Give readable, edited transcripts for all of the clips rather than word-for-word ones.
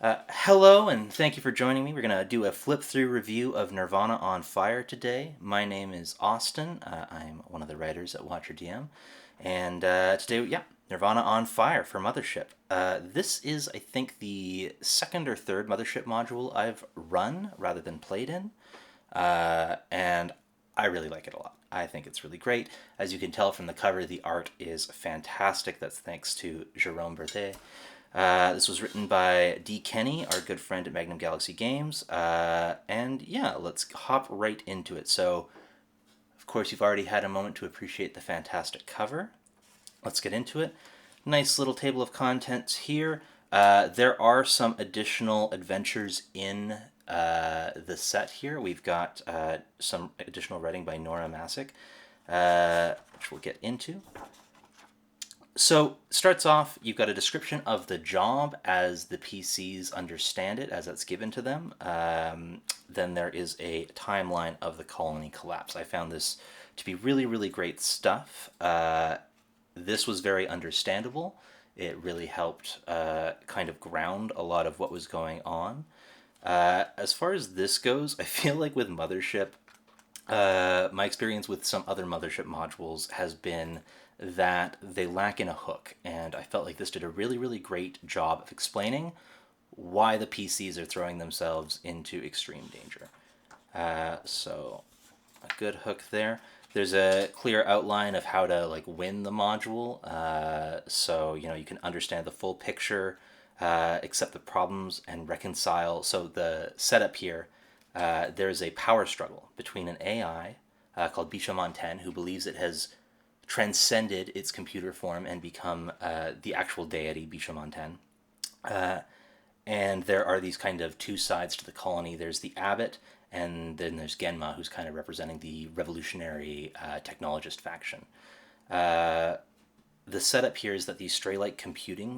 Hello, and thank you for joining me. We're going to do a flip through review of Nirvana on Fire today. My name is Austin. I'm one of the writers at Watcher DM. And today, yeah, Nirvana on Fire for Mothership. This is, I think, the second or third Mothership module I've run rather than played in. And I really like it a lot. I think it's really great. As you can tell from the cover, the art is fantastic. That's thanks to Jerome Berthet. This was written by D. Kenny, our good friend at Magnum Galaxy Games. And yeah, let's hop right into it. So, of course, you've already had a moment to appreciate the fantastic cover. Let's get into it. Nice little table of contents here. There are some additional adventures in the set here. We've got some additional writing by Nora Masick, which we'll get into. So, starts off, you've got a description of the job as the PCs understand it, as it's given to them. Then there is a timeline of the colony collapse. I found this to be really, really great stuff. This was very understandable. It really helped kind of ground a lot of what was going on. As far as this goes, I feel like with Mothership, my experience with some other Mothership modules has been that they lack in a hook, and I felt like this did a really, really great job of explaining why the PCs are throwing themselves into extreme danger. So, a good hook there. There's a clear outline of how to like win the module, so you can understand the full picture, accept the problems, and reconcile. So the setup here, there's a power struggle between an AI called Bishamonten, who believes it has transcended its computer form and become the actual deity Bishamonten. And there are these kind of two sides to the colony. There's the abbot, and then there's Genma, who's kind of representing the revolutionary technologist faction. The setup here is that the Straylight Computing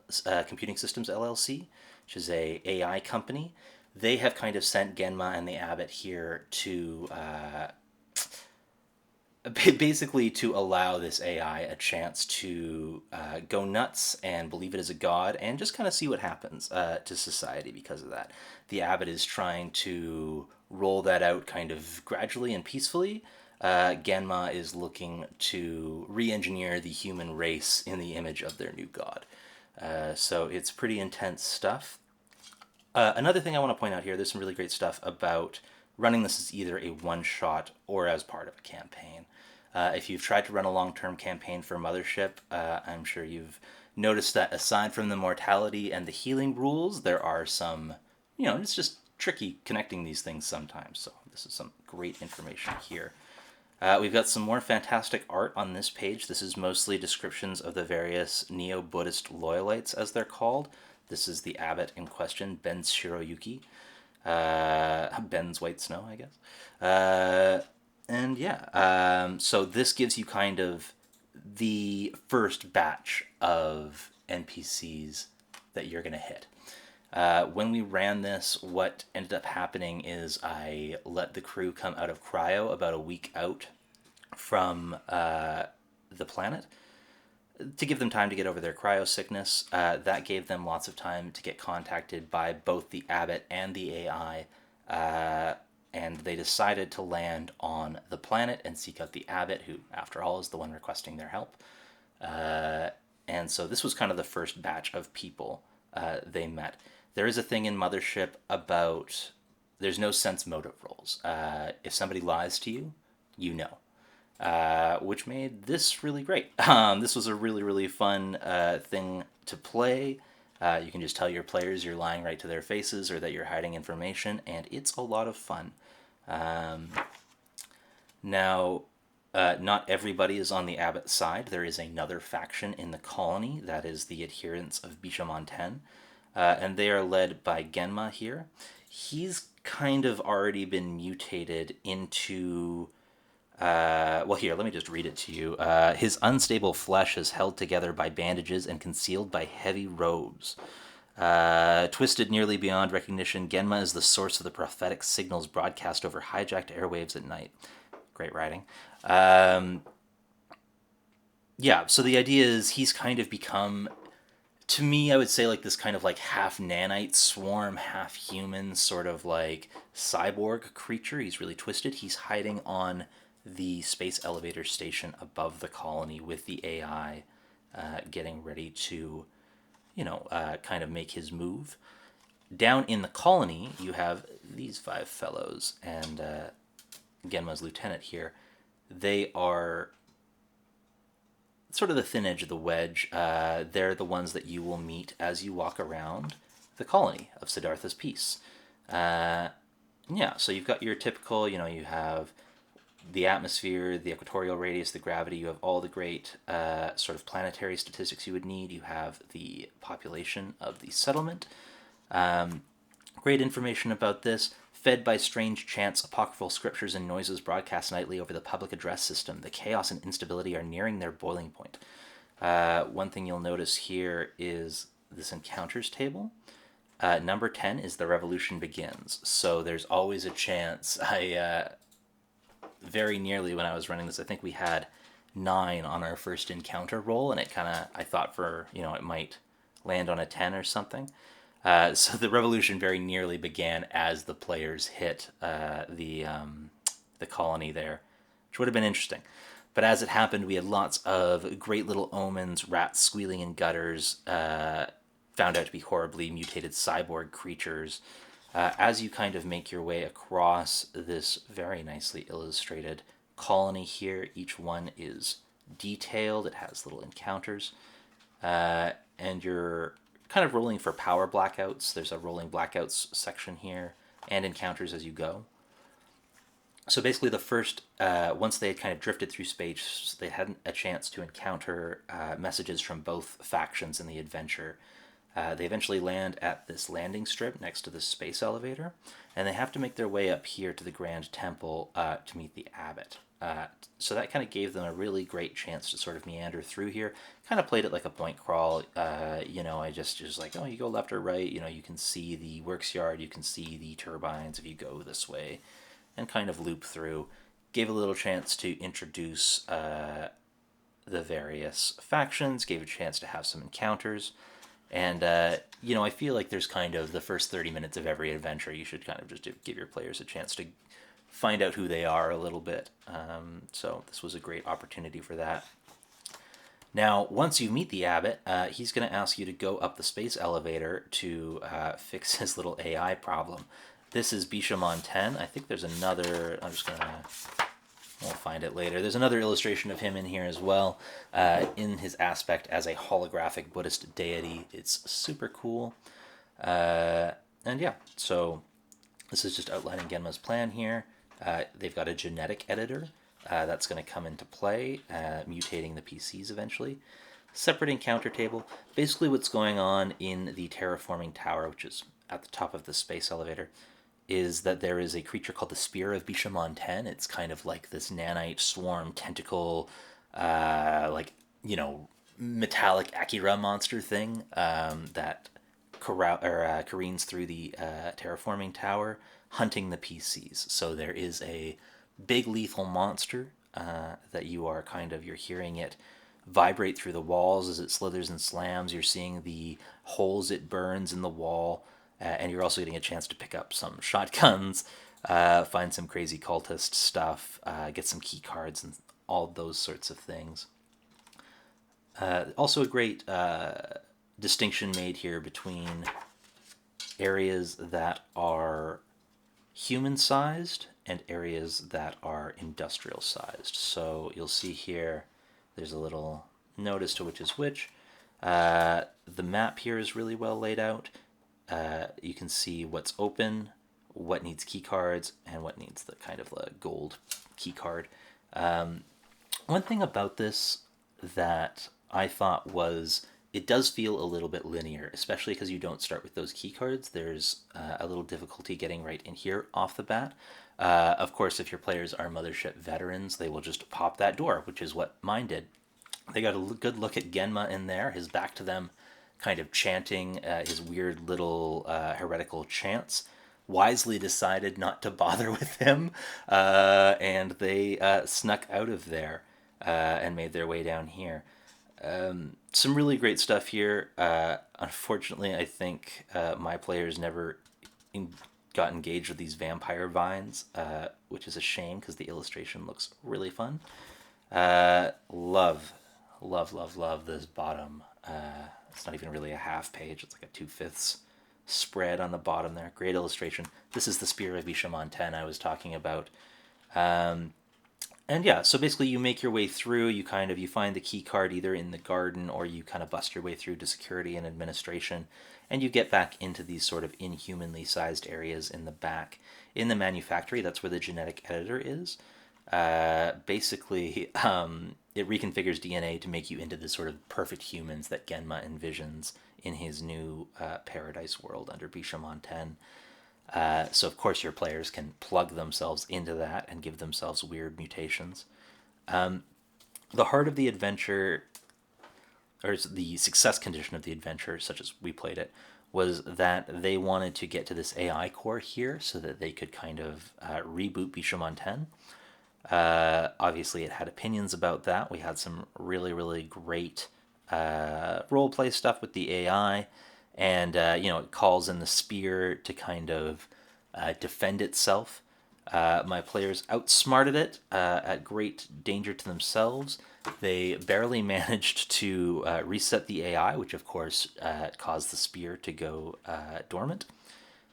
Systems LLC, which is a AI company, they have kind of sent Genma and the abbot here to basically to allow this AI a chance to go nuts and believe it is a god and just kind of see what happens to society because of that. The abbot is trying to roll that out kind of gradually and peacefully. Genma is looking to re-engineer the human race in the image of their new god. So it's pretty intense stuff. Another thing I want to point out here, there's some really great stuff about running this as either a one-shot or as part of a campaign. If you've tried to run a long-term campaign for Mothership, I'm sure you've noticed that aside from the mortality and the healing rules, there are some, it's just tricky connecting these things sometimes. So this is some great information here. We've got some more fantastic art on this page. This is mostly descriptions of the various Neo-Buddhist loyalites, as they're called. This is the abbot in question, Ben Shiroyuki. Ben's White Snow, I guess. And yeah, so this gives you kind of the first batch of NPCs that you're going to hit. When we ran this, what ended up happening is I let the crew come out of cryo about a week out from the planet to give them time to get over their cryo sickness. That gave them lots of time to get contacted by both the abbot and the AI, and they decided to land on the planet and seek out the abbot, who, after all, is the one requesting their help. And so this was kind of the first batch of people they met. There is a thing in Mothership about there's no sense motive roles. If somebody lies to you, you know. Which made this really great. This was a really, really fun thing to play. You can just tell your players you're lying right to their faces or that you're hiding information, and it's a lot of fun. Now, not everybody is on the Abbot side. There is another faction in the colony that is the adherents of Bishamonten, and they are led by Genma here. He's kind of already been mutated into well, here, let me just read it to you. His unstable flesh is held together by bandages and concealed by heavy robes. Twisted nearly beyond recognition, Genma is the source of the prophetic signals broadcast over hijacked airwaves at night. Great writing. Yeah, so the idea is he's kind of become, To me, I would say like this kind of like half nanite swarm, half human sort of like cyborg creature. He's really twisted. He's hiding on the space elevator station above the colony with the AI, getting ready to, kind of make his move. Down in the colony, you have these five fellows, and Genma's lieutenant here. They are sort of the thin edge of the wedge. They're the ones that you will meet as you walk around the colony of Siddhartha's Peace. Yeah, so you've got your typical, you have the atmosphere, the equatorial radius, the gravity. You have all the great sort of planetary statistics you would need. You have the population of the settlement. Great information about this. Fed by strange chants, apocryphal scriptures, and noises broadcast nightly over the public address system, the chaos and instability are nearing their boiling point. One thing you'll notice here is this encounters table. Number 10 is the revolution begins. So there's always a chance. Very nearly when I was running this, I think we had 9 on our first encounter roll, and I thought it might land on a 10 or something. So the revolution very nearly began as the players hit the colony there, which would have been interesting. But as it happened, we had lots of great little omens, rats squealing in gutters, found out to be horribly mutated cyborg creatures. As you kind of make your way across this very nicely illustrated colony here, each one is detailed. It has little encounters. And you're kind of rolling for power blackouts. There's a rolling blackouts section here, and encounters as you go. So basically the first, once they had kind of drifted through space, they had a chance to encounter messages from both factions in the adventure. They eventually land at this landing strip next to the space elevator, and they have to make their way up here to the Grand Temple to meet the abbot. So that kind of gave them a really great chance to sort of meander through here. Kind of played it like a point crawl. I just like, oh, you go left or right. You can see the works yard, you can see the turbines if you go this way, and kind of loop through. Gave a little chance to introduce the various factions. Gave a chance to have some encounters. And, I feel like there's kind of the first 30 minutes of every adventure, you should kind of just give your players a chance to find out who they are a little bit. So this was a great opportunity for that. Now, once you meet the abbot, he's going to ask you to go up the space elevator to fix his little AI problem. This is Bishamon 10. I think there's another... We'll find it later. There's another illustration of him in here as well, in his aspect as a holographic Buddhist deity. It's super cool. And yeah, so this is just outlining Genma's plan here. They've got a genetic editor that's going to come into play, mutating the PCs eventually. Separate encounter table. Basically what's going on in the terraforming tower, which is at the top of the space elevator, is that there is a creature called the Spear of Bishamon 10. It's kind of like this nanite swarm tentacle, metallic Akira monster thing that careens through the terraforming tower, hunting the PCs. So there is a big lethal monster that you're hearing it vibrate through the walls as it slithers and slams. You're seeing the holes it burns in the wall. And you're also getting a chance to pick up some shotguns, find some crazy cultist stuff, get some key cards and all those sorts of things. Also a great distinction made here between areas that are human-sized and areas that are industrial-sized. So you'll see here there's a little note as to which is which. The map here is really well laid out. You can see what's open, what needs key cards, and what needs the kind of the gold key card. One thing about this that I thought was it does feel a little bit linear, especially because you don't start with those key cards. There's a little difficulty getting right in here off the bat. Of course, if your players are Mothership veterans, they will just pop that door, which is what mine did. They got a good look at Genma in there, his back to them, kind of chanting his weird little heretical chants, wisely decided not to bother with him, and they snuck out of there and made their way down here. Some really great stuff here. Unfortunately, I think my players never in- got engaged with these vampire vines, which is a shame because the illustration looks really fun. Love, love this bottom. It's not even really a half page. It's like a 2/5 spread on the bottom there. Great illustration. This is the Spear of Bishamon 10 I was talking about. And yeah, so basically you make your way through, you find the key card either in the garden or you kind of bust your way through to security and administration, and you get back into these sort of inhumanly sized areas in the back. In the manufactory, that's where the genetic editor is. Basically, it reconfigures DNA to make you into the sort of perfect humans that Genma envisions in his new paradise world under Bishamon 10. So of course your players can plug themselves into that and give themselves weird mutations. The heart of the adventure, or the success condition of the adventure, such as we played it, was that they wanted to get to this AI core here so that they could kind of reboot Bishamon 10. Obviously, it had opinions about that. We had some really great roleplay stuff with the AI, and it calls in the spear to kind of defend itself. My players outsmarted it at great danger to themselves. They barely managed to reset the AI, which of course caused the spear to go dormant.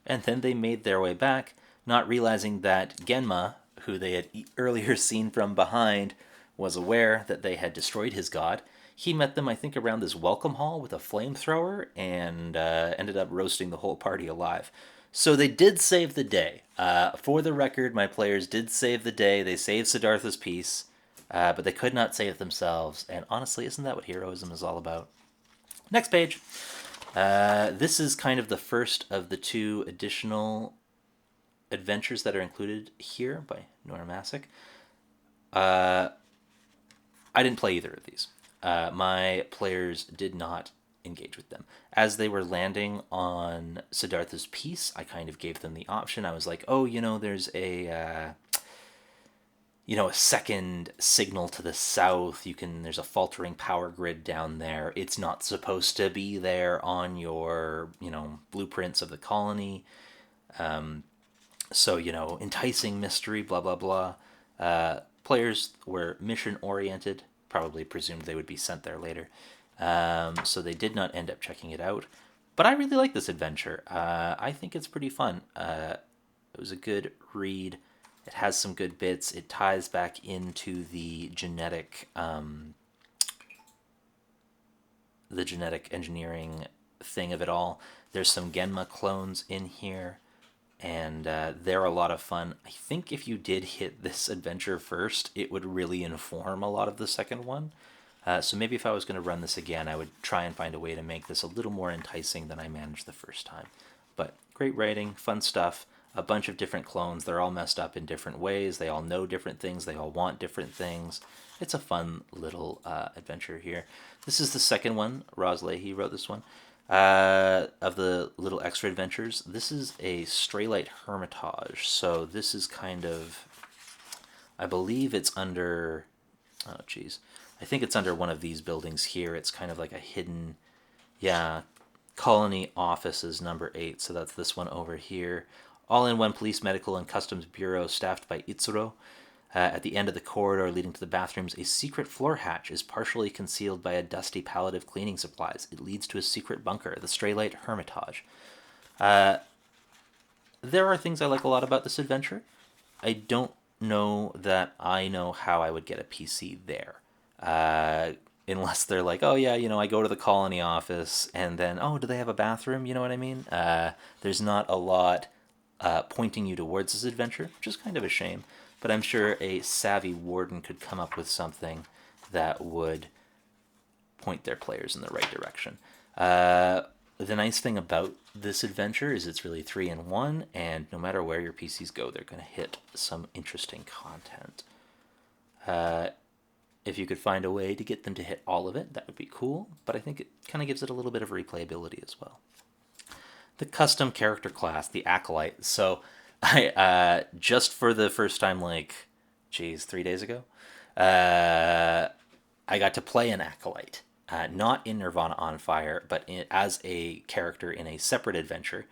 And then they made their way back, not realizing that Genma, who they had earlier seen from behind, was aware that they had destroyed his god. He met them, I think, around this welcome hall with a flamethrower and ended up roasting the whole party alive. So they did save the day. For the record, my players did save the day. They saved Siddhartha's peace, but they could not save themselves. And honestly, isn't that what heroism is all about? Next page. This is kind of the first of the two additional adventures that are included here by Nora Masick. I didn't play either of these. My players did not engage with them. As they were landing on Siddhartha's piece, I kind of gave them the option. I was like, oh, there's a second signal to the south. There's a faltering power grid down there. It's not supposed to be there on your, blueprints of the colony. So, enticing mystery, blah, blah, blah. Players were mission oriented, probably presumed they would be sent there later. So they did not end up checking it out. But I really like this adventure. I think it's pretty fun. It was a good read. It has some good bits. It ties back into the genetic engineering thing of it all. There's some Genma clones in here, and they're a lot of fun. I think if you did hit this adventure first, it would really inform a lot of the second one. So maybe if I was going to run this again, I would try and find a way to make this a little more enticing than I managed the first time. But great writing, fun stuff, a bunch of different clones. They're all messed up in different ways. They all know different things. They all want different things. It's a fun little adventure here. This is the second one. Roz Leahy wrote this one. Of the little extra adventures. This is a Straylight Hermitage. So this is kind of, I believe it's under, oh geez, I think it's under one of these buildings here. It's kind of like a hidden, yeah, colony offices number 8. So that's this one over here. All-in-one police, medical, and customs bureau staffed by Itsuro. At the end of the corridor leading to the bathrooms, a secret floor hatch is partially concealed by a dusty pallet of cleaning supplies. It leads to a secret bunker, the Straylight Hermitage. There are things I like a lot about this adventure. I don't know that I know how I would get a PC there. Unless they're like, oh yeah, I go to the colony office, and then, oh, do they have a bathroom? You know what I mean? There's not a lot pointing you towards this adventure, which is kind of a shame. But I'm sure a savvy warden could come up with something that would point their players in the right direction. The nice thing about this adventure is it's really 3-in-1, and no matter where your PCs go, they're going to hit some interesting content. If you could find a way to get them to hit all of it, that would be cool, but I think it kind of gives it a little bit of replayability as well. The custom character class, the Acolyte. So I just for the first time, 3 days ago, I got to play an Acolyte. not in Nirvana on Fire, but as a character in a separate adventure.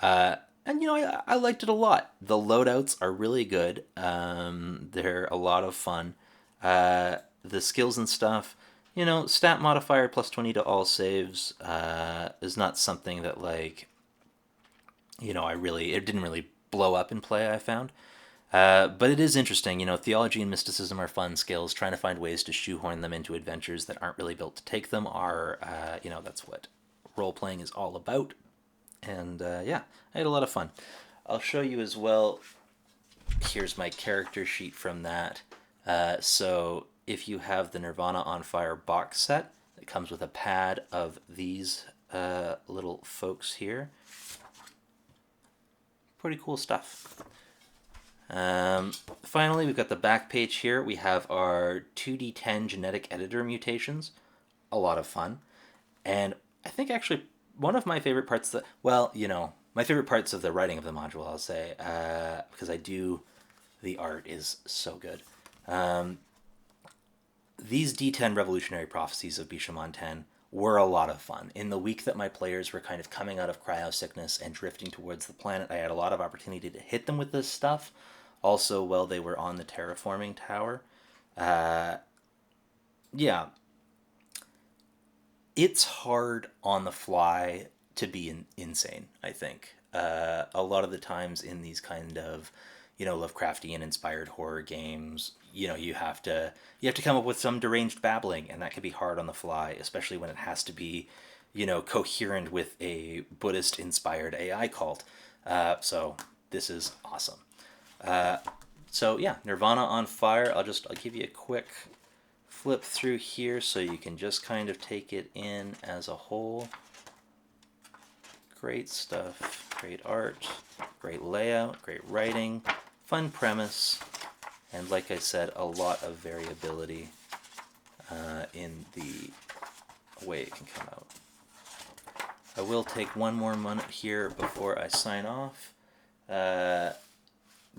And I liked it a lot. The loadouts are really good. They're a lot of fun. The skills and stuff, stat modifier plus 20 to all saves is not something that it didn't really blow up in play, I found. But it is interesting. Theology and mysticism are fun skills. Trying to find ways to shoehorn them into adventures that aren't really built to take them that's what role playing is all about. And yeah, I had a lot of fun. I'll show you as well. Here's my character sheet from that. So if you have the Nirvana on Fire box set, it comes with a pad of these little folks here. Pretty cool stuff. Finally, we've got the back page here. We have our 2d10 genetic editor mutations. A lot of fun. And I think actually one of my favorite parts my favorite parts of the writing of the module, I'll say, because the art is so good. These D10 revolutionary prophecies of Bishamon 10 were a lot of fun. In the week that my players were kind of coming out of cryo sickness and drifting towards the planet, I had a lot of opportunity to hit them with this stuff. Also, while they were on the terraforming tower. Yeah. It's hard on the fly to be insane, I think. A lot of the times in these kind of, Lovecraftian inspired horror games, you have to come up with some deranged babbling, and that can be hard on the fly, especially when it has to be, coherent with a Buddhist inspired AI cult. So this is awesome. So yeah, Nirvana on Fire. I'll give you a quick flip through here so you can just kind of take it in as a whole. Great stuff, great art, great layout, great writing, fun premise, and like I said, a lot of variability in the way it can come out. I will take one more minute here before I sign off.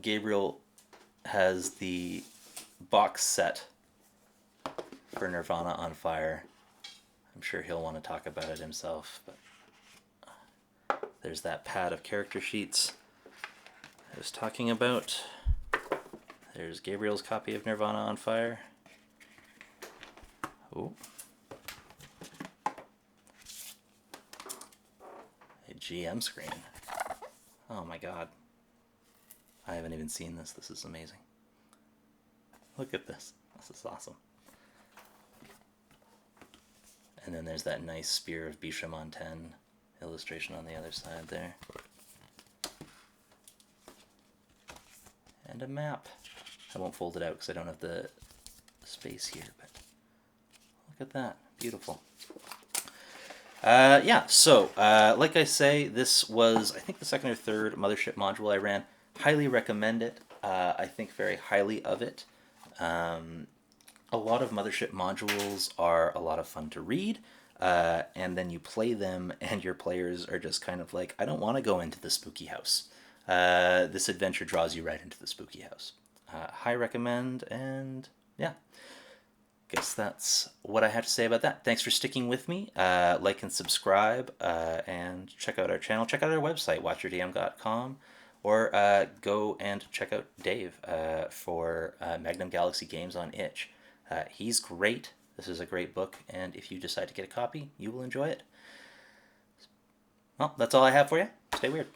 Gabriel has the box set for Nirvana on Fire. I'm sure he'll want to talk about it himself, but there's that pad of character sheets I was talking about. There's Gabriel's copy of Nirvana on Fire. Oh. A GM screen. Oh my god. I haven't even seen this. This is amazing. Look at this. This is awesome. And then there's that nice Spear of Bishamon 10 illustration on the other side there. And a map. I won't fold it out because I don't have the space here, but look at that. Beautiful. So like I say, this was, I think, the second or third Mothership module I ran. Highly recommend it. I think very highly of it. A lot of Mothership modules are a lot of fun to read, and then you play them and your players are just kind of like, I don't want to go into the spooky house. This adventure draws you right into the spooky house. High recommend, and yeah. Guess that's what I have to say about that. Thanks for sticking with me. Like and subscribe, and check out our channel. Check out our website, watchyourdm.com, or go and check out Dave for Magnum Galaxy Games on itch. He's great. This is a great book, and if you decide to get a copy, you will enjoy it. Well, that's all I have for you. Stay weird.